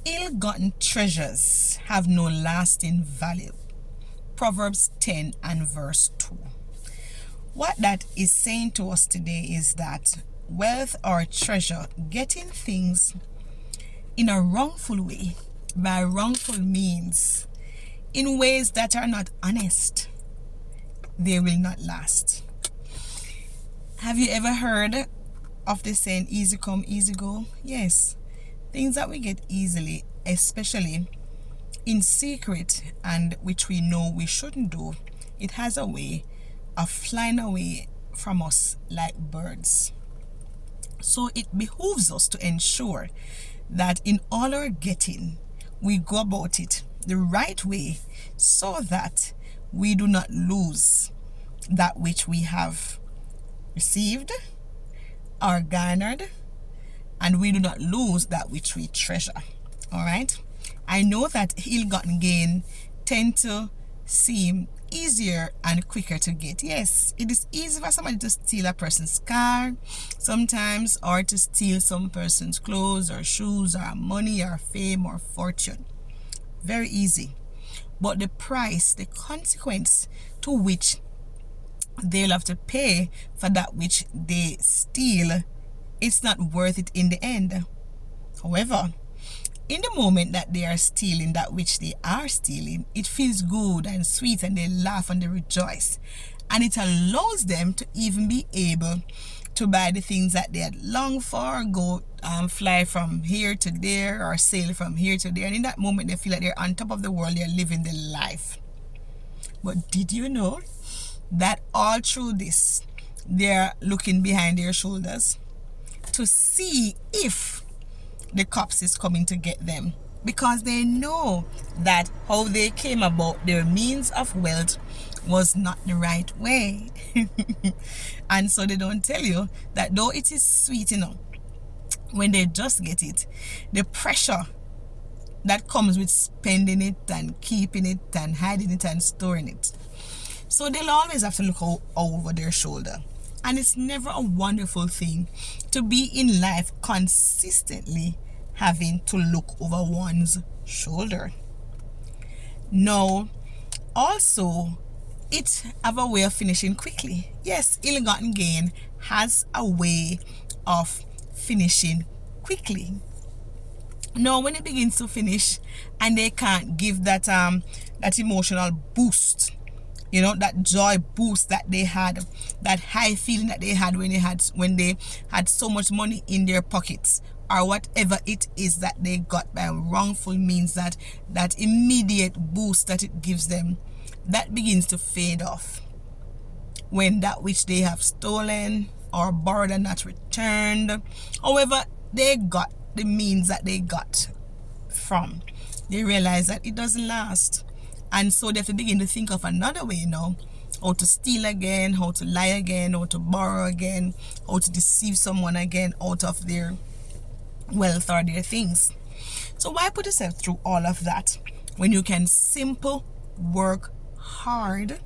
Ill-gotten treasures have no lasting value. Proverbs 10 and verse 2. What that is saying to us today is that wealth or treasure, getting things in a wrongful way, by wrongful means, in ways that are not honest, they will not last. Have you ever heard of the saying, easy come, easy go? Yes. Things that we get easily, especially in secret and which we know we shouldn't do, it has a way of flying away from us like birds. So it behooves us to ensure that in all our getting, we go about it the right way so that we do not lose that which we have received or garnered, and we do not lose that which we treasure. All right? I know that ill-gotten gain tend to seem easier and quicker to get. Yes, it is easy for somebody to steal a person's car sometimes, or to steal some person's clothes or shoes or money or fame or fortune. Very easy. But the price, the consequence to which they'll have to pay for that which they steal, it's not worth it in the end. However, in the moment that they are stealing that which they are stealing, it feels good and sweet, and they laugh and they rejoice. And it allows them to even be able to buy the things that they had longed for, go fly from here to there, or sail from here to there. And in that moment, they feel like they're on top of the world, they're living the life. But did you know that all through this, they're looking behind their shoulders to see if the cops is coming to get them, because they know that how they came about their means of wealth was not the right way. And so they don't tell you that though it is sweet, when they just get it, the pressure that comes with spending it and keeping it and hiding it and storing it. So they'll always have to look over their shoulder. And it's never a wonderful thing to be in life consistently having to look over one's shoulder. Now, also, it have a way of finishing quickly. Yes, ill-gotten gain has a way of finishing quickly. Now, when it begins to finish and they can't give that emotional boost, that joy boost that they had, that high feeling that they had when they had so much money in their pockets, or whatever it is that they got by wrongful means, that immediate boost that it gives them, that begins to fade off when that which they have stolen or borrowed and not returned, however they got the means that they got from, they realize that it doesn't last. And so they have to begin to think of another way now, how to steal again, how to lie again, how to borrow again, how to deceive someone again out of their wealth or their things. So why put yourself through all of that when you can simple work hard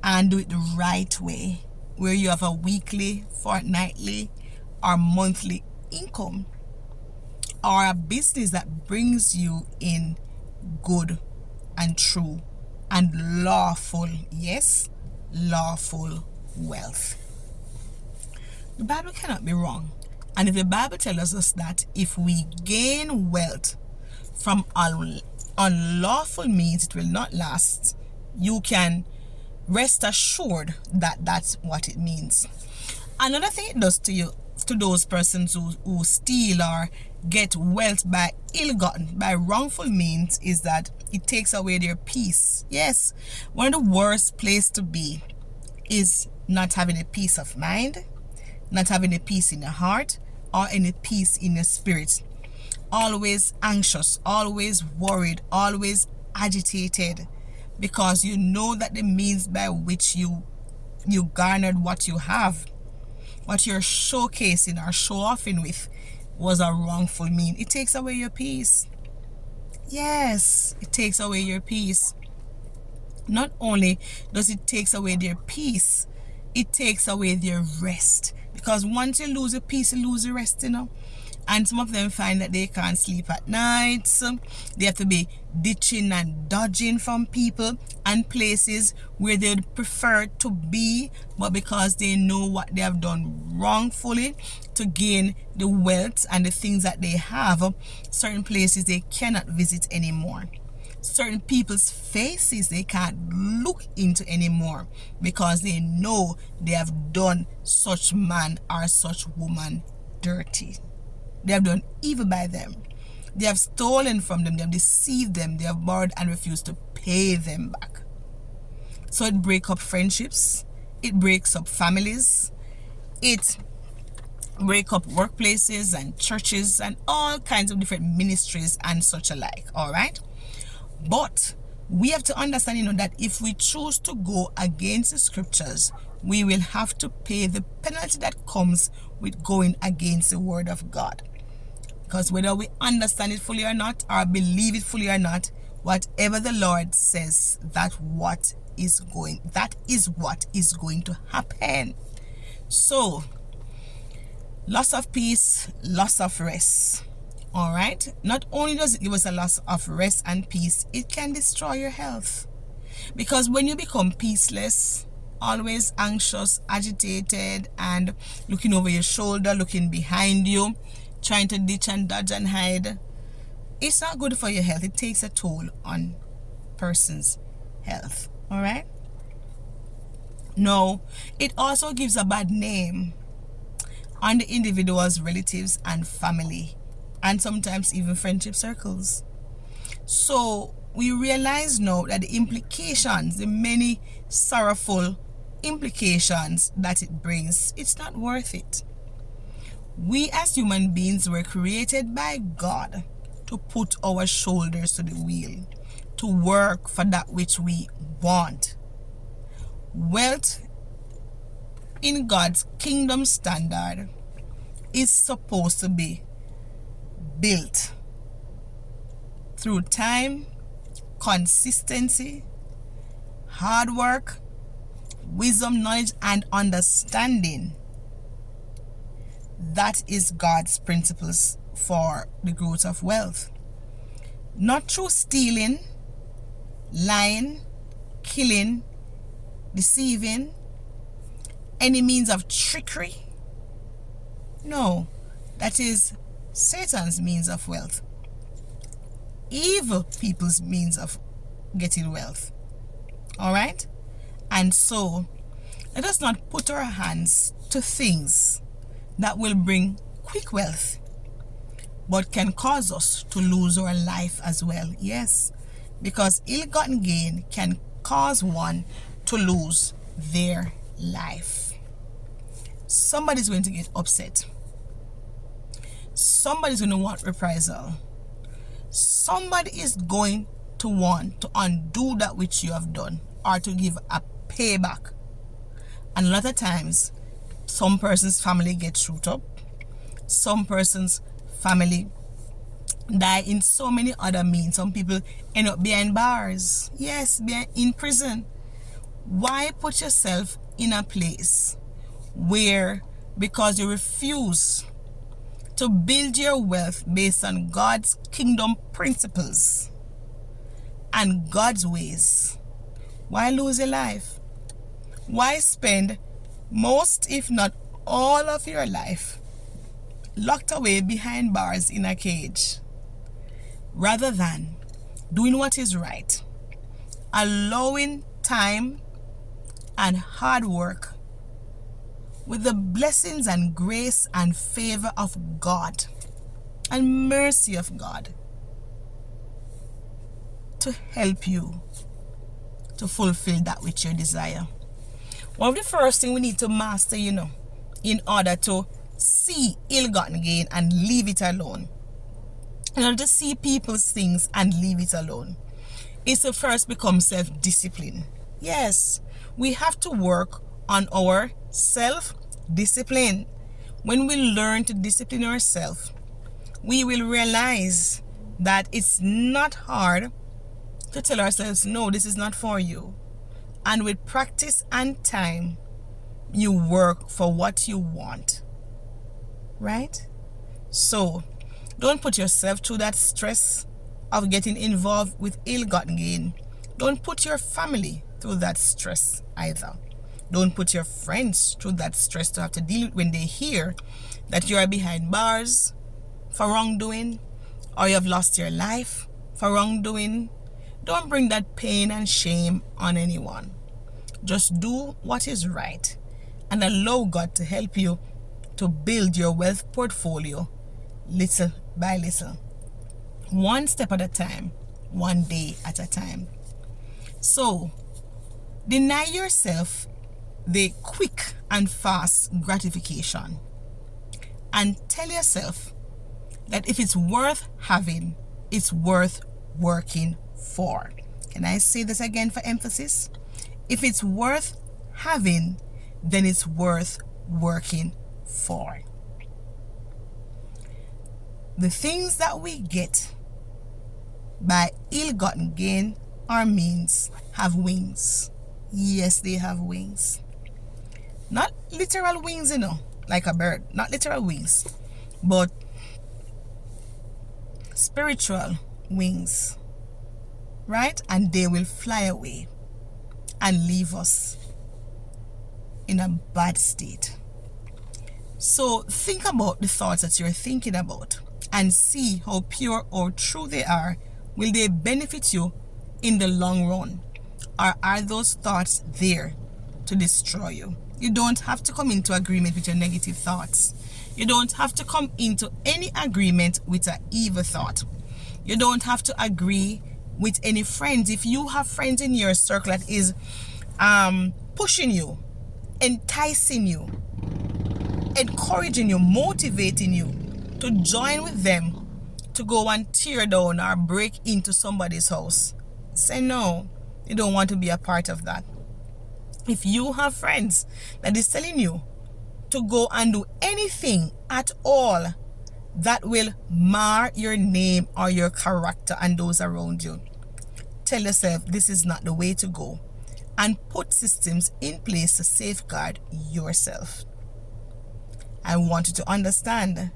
and do it the right way, where you have a weekly, fortnightly, or monthly income, or a business that brings you in good and true and lawful, yes, lawful wealth. The Bible cannot be wrong. And if the Bible tells us that if we gain wealth from unlawful means, it will not last, you can rest assured that that's what it means. Another thing it does to you, to those persons who steal or get wealth by ill-gotten, by wrongful means, is that it takes away their peace. Yes, one of the worst places to be is not having a peace of mind, not having a peace in your heart, or any peace in your spirit. Always anxious, always worried, always agitated, because you know that the means by which you garnered what you have, what you're showcasing or show offing with, was a wrongful mean. It takes away your peace. Yes, it takes away your peace. Not only does it take away their peace, it takes away their rest. Because once you lose your peace, you lose your rest, And some of them find that they can't sleep at night. They have to be ditching and dodging from people and places where they would prefer to be, but because they know what they have done wrongfully to gain the wealth and the things that they have, certain places they cannot visit anymore. Certain people's faces they can't look into anymore because they know they have done such man or such woman dirty. They have done evil by them. They have stolen from them. They have deceived them. They have borrowed and refused to pay them back. So it breaks up friendships. It breaks up families. It breaks up workplaces and churches and all kinds of different ministries and such alike. All right. But we have to understand, that if we choose to go against the scriptures, we will have to pay the penalty that comes with going against the word of God. Because whether we understand it fully or not, or believe it fully or not, whatever the Lord says, that is what is going to happen. So, loss of peace, loss of rest. All right. Not only does it give us a loss of rest and peace, it can destroy your health. Because when you become peaceless, always anxious, agitated, and looking over your shoulder, looking behind you, trying to ditch and dodge and hide, it's not good for your health. It takes a toll on person's health. All right. No, it also gives a bad name on the individual's relatives and family, and sometimes even friendship circles. So we realize now that the implications, the many sorrowful implications that it brings, it's not worth it. We as human beings were created by God to put our shoulders to the wheel, to work for that which we want. Wealth in God's kingdom standard is supposed to be built through time, consistency, hard work, wisdom, knowledge, and understanding. That is God's principles for the growth of wealth. Not through stealing, lying, killing, deceiving, any means of trickery. No, that is Satan's means of wealth. Evil people's means of getting wealth. All right? And so, let us not put our hands to things that will bring quick wealth, but can cause us to lose our life as well. Yes, because ill-gotten gain can cause one to lose their life. Somebody's going to get upset. Somebody's going to want reprisal. Somebody is going to want to undo that which you have done, or to give a payback. And a lot of times, some person's family gets shoot up. Some person's family die in so many other means. Some people end up behind bars. Yes, in prison. Why put yourself in a place where, because you refuse to build your wealth based on God's kingdom principles and God's ways, why lose your life? Why spend most, if not all, of your life locked away behind bars in a cage, rather than doing what is right, allowing time and hard work with the blessings and grace and favor of God and mercy of God to help you to fulfill that which you desire? One of the first things we need to master, in order to see ill-gotten gain and leave it alone, in order to see people's things and leave it alone, is to first become self-discipline. Yes, we have to work on our self-discipline. When we learn to discipline ourselves, we will realize that it's not hard to tell ourselves, no, this is not for you. And with practice and time, you work for what you want. Right? So don't put yourself through that stress of getting involved with ill-gotten gain. Don't put your family through that stress either. Don't put your friends through that stress to have to deal with when they hear that you are behind bars for wrongdoing, or you have lost your life for wrongdoing. Don't bring that pain and shame on anyone. Just do what is right and allow God to help you to build your wealth portfolio little by little. One step at a time, one day at a time. So, deny yourself the quick and fast gratification and tell yourself that if it's worth having, it's worth working for. Can I say this again for emphasis? If it's worth having, then it's worth working for. The things that we get by ill-gotten gain or means have wings. Yes, they have wings. Not literal wings, like a bird. Not literal wings, but spiritual wings, right? And they will fly away and leave us in a bad state. So think about the thoughts that you're thinking about and see how pure or true they are. Will they benefit you in the long run, or are those thoughts there to destroy you? You don't have to come into agreement with your negative thoughts. You don't have to come into any agreement with an evil thought. You don't have to agree with any friends. If you have friends in your circle that is pushing you, enticing you, encouraging you, motivating you to join with them to go and tear down or break into somebody's house, say no. You don't want to be a part of that. If you have friends that is telling you to go and do anything at all that will mar your name or your character and those around you, tell yourself this is not the way to go, and put systems in place to safeguard yourself. I want you to understand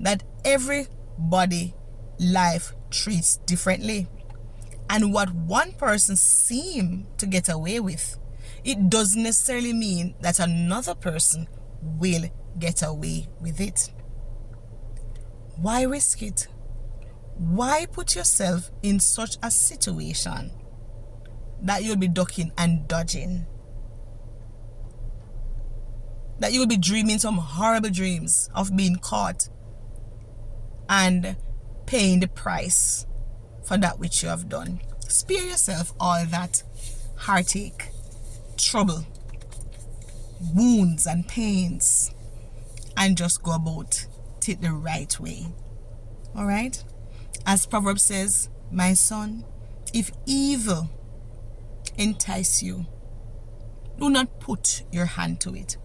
that everybody life treats differently, and what one person seems to get away with, it doesn't necessarily mean that another person will get away with it. Why risk it? Why put yourself in such a situation that you'll be ducking and dodging? That you'll be dreaming some horrible dreams of being caught and paying the price for that which you have done. Spare yourself all that heartache, trouble, wounds and pains, and just go about it the right way. All right? As Proverbs says, my son, if evil entice you, do not put your hand to it.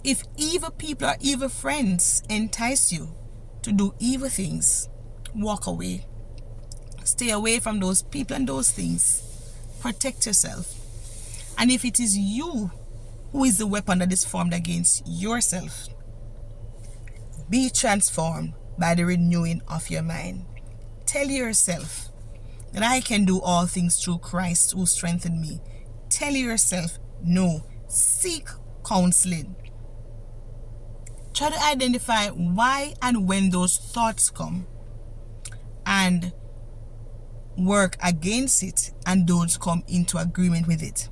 If evil people or evil friends entice you to do evil things, walk away. Stay away from those people and those things. Protect yourself. And if it is you who is the weapon that is formed against yourself, be transformed by the renewing of your mind. Tell yourself that I can do all things through Christ who strengthened me. Tell yourself no. Seek counseling. Try to identify why and when those thoughts come and work against it, and don't come into agreement with it.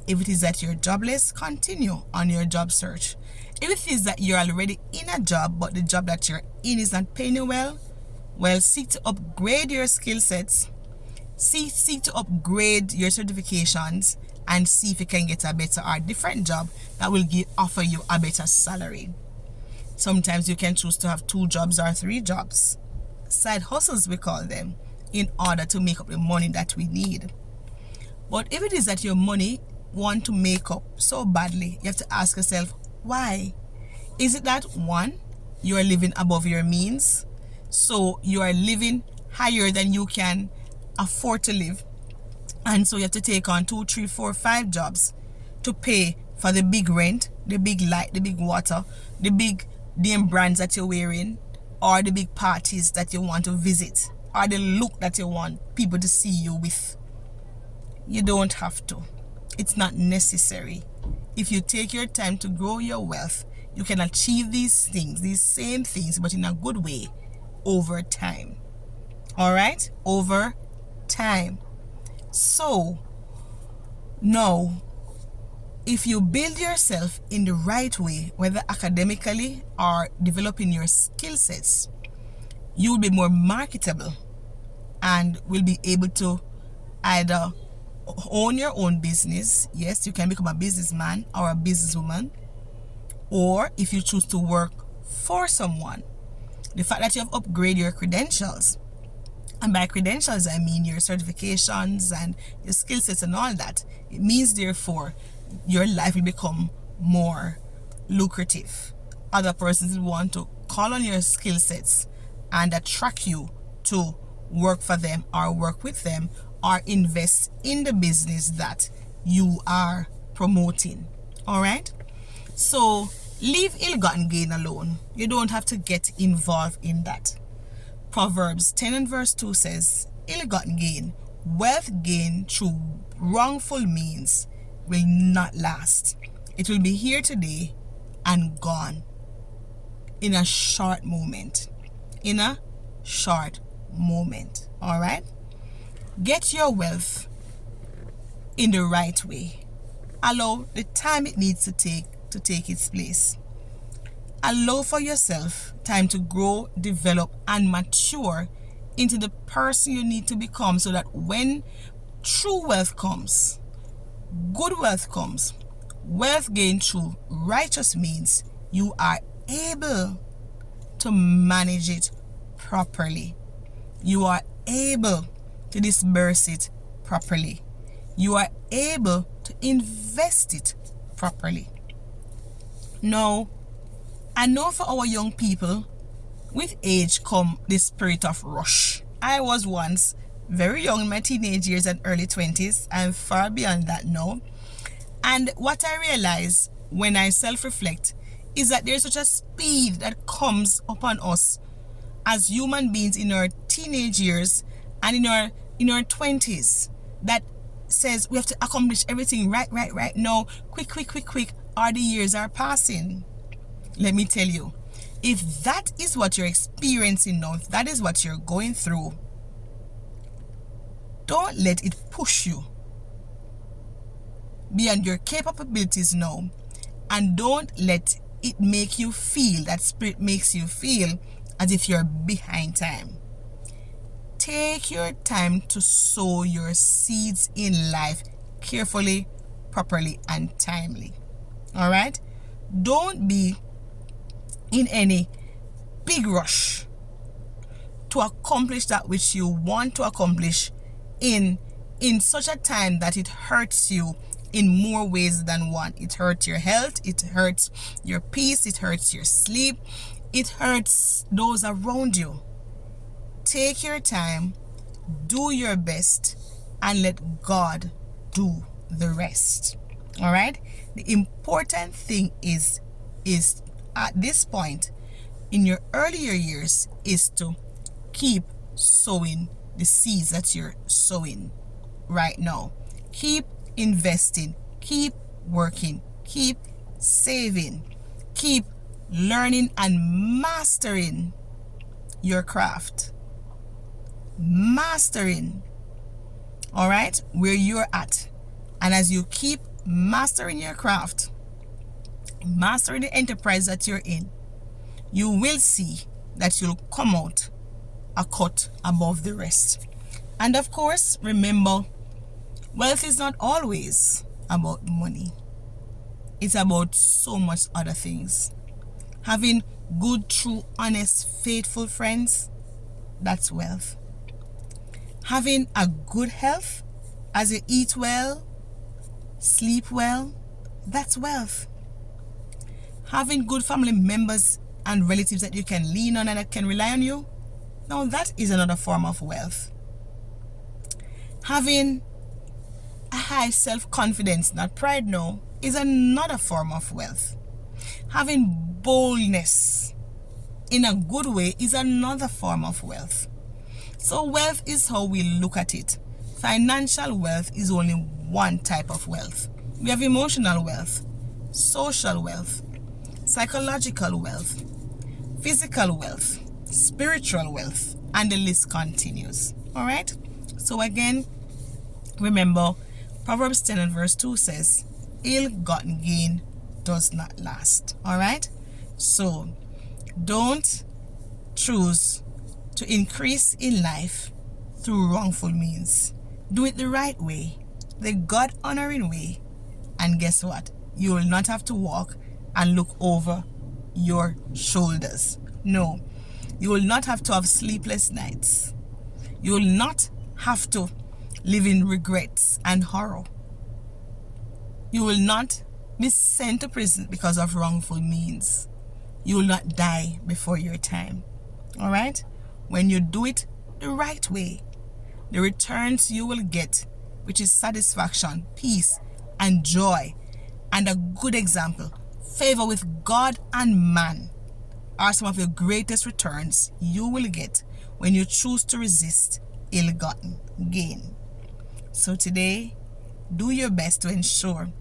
If it is that you're jobless, continue on your job search. If it is that you're already in a job but the job that you're in is not paying you well, seek to upgrade your skill sets, seek to upgrade your certifications, and see if you can get a better or different job that will offer you a better salary. Sometimes you can choose to have 2 jobs or 3 jobs. Side hustles, we call them, in order to make up the money that we need. But if it is that your money want to make up so badly, you have to ask yourself, why? Is it that 1, you are living above your means, so you are living higher than you can afford to live, and so you have to take on 2, 3, 4, 5 jobs to pay for the big rent, the big light, the big water, the big name brands that you're wearing, or the big parties that you want to visit, or the look that you want people to see you with. You don't have to. It's not necessary. If you take your time to grow your wealth, you can achieve these things, these same things, but in a good way over time. All right? Over time. So, now, if you build yourself in the right way, whether academically or developing your skill sets, you will be more marketable and will be able to either own your own business. Yes, you can become a businessman or a businesswoman, or if you choose to work for someone, the fact that you have upgraded your credentials, and by credentials I mean your certifications and your skill sets and all that, it means therefore your life will become more lucrative. Other persons will want to call on your skill sets and attract you to work for them or work with them or invest in the business that you are promoting. All right? So leave ill-gotten gain alone. You don't have to get involved in that. Proverbs 10 and verse 2 says, ill-gotten gain, wealth gained through wrongful means, will not last. It will be here today and gone in a short moment. In a short moment. All right? Get your wealth in the right way. Allow the time it needs to take its place. Allow for yourself time to grow, develop, and mature into the person you need to become, so that when true wealth comes, good wealth comes, wealth gained through righteous means, you are able to manage it properly. You are able to disperse it properly. You are able to invest it properly. Now, I know for our young people, with age come the spirit of rush. I was once very young in my teenage years and early 20s. I'm far beyond that now. And what I realize when I self-reflect is that there's such a speed that comes upon us as human beings in our teenage years and in our 20s that says we have to accomplish everything right now, quick, or the years are passing. Let me tell you, if that is what you're experiencing now, if that is what you're going through, don't let it push you beyond your capabilities now, and don't let it make you feel, that spirit makes you feel as if you're behind time. Take your time to sow your seeds in life carefully, properly, and timely. All right? Don't be in any big rush to accomplish that which you want to accomplish in such a time that it hurts you in more ways than one. It hurts your health, it hurts your peace, it hurts your sleep, it hurts those around you. Take your time, do your best, and let God do the rest. All right? The important thing is at this point in your earlier years is to keep sowing the seeds that you're sowing right now. Keep investing, keep working, keep saving, keep learning and mastering your craft. Mastering, all right, where you're at. And as you keep mastering your craft, mastering the enterprise that you're in, you will see that you'll come out a cut above the rest. And of course, remember, wealth is not always about money. It's about so much other things. Having good, true, honest, faithful friends, that's wealth. Having a good health, as you eat well, sleep well, that's wealth. Having good family members and relatives that you can lean on and that can rely on you, now that is another form of wealth. Having a high self-confidence, not pride, no, is another form of wealth. Having boldness in a good way is another form of wealth. So wealth is how we look at it. Financial wealth is only one type of wealth. We have emotional wealth, social wealth, psychological wealth, physical wealth, spiritual wealth, and the list continues. All right? So again, remember, Proverbs 10 and verse 2 says, ill-gotten gain does not last. All right? So don't choose to increase in life through wrongful means. Do it the right way, the God-honoring way, and guess what? You will not have to walk and look over your shoulders. No, you will not have to have sleepless nights. You will not have to live in regrets and horror. You will not be sent to prison because of wrongful means. You will not die before your time. All right? When you do it the right way, the returns you will get, which is satisfaction, peace, and joy, and a good example, favor with God and man, are some of the greatest returns you will get when you choose to resist ill-gotten gain. So today, do your best to ensure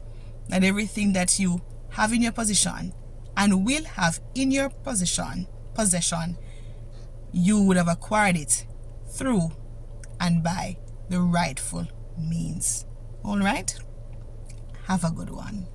that everything that you have in your possession and will have in your possession, you would have acquired it through and by the rightful means. All right? Have a good one.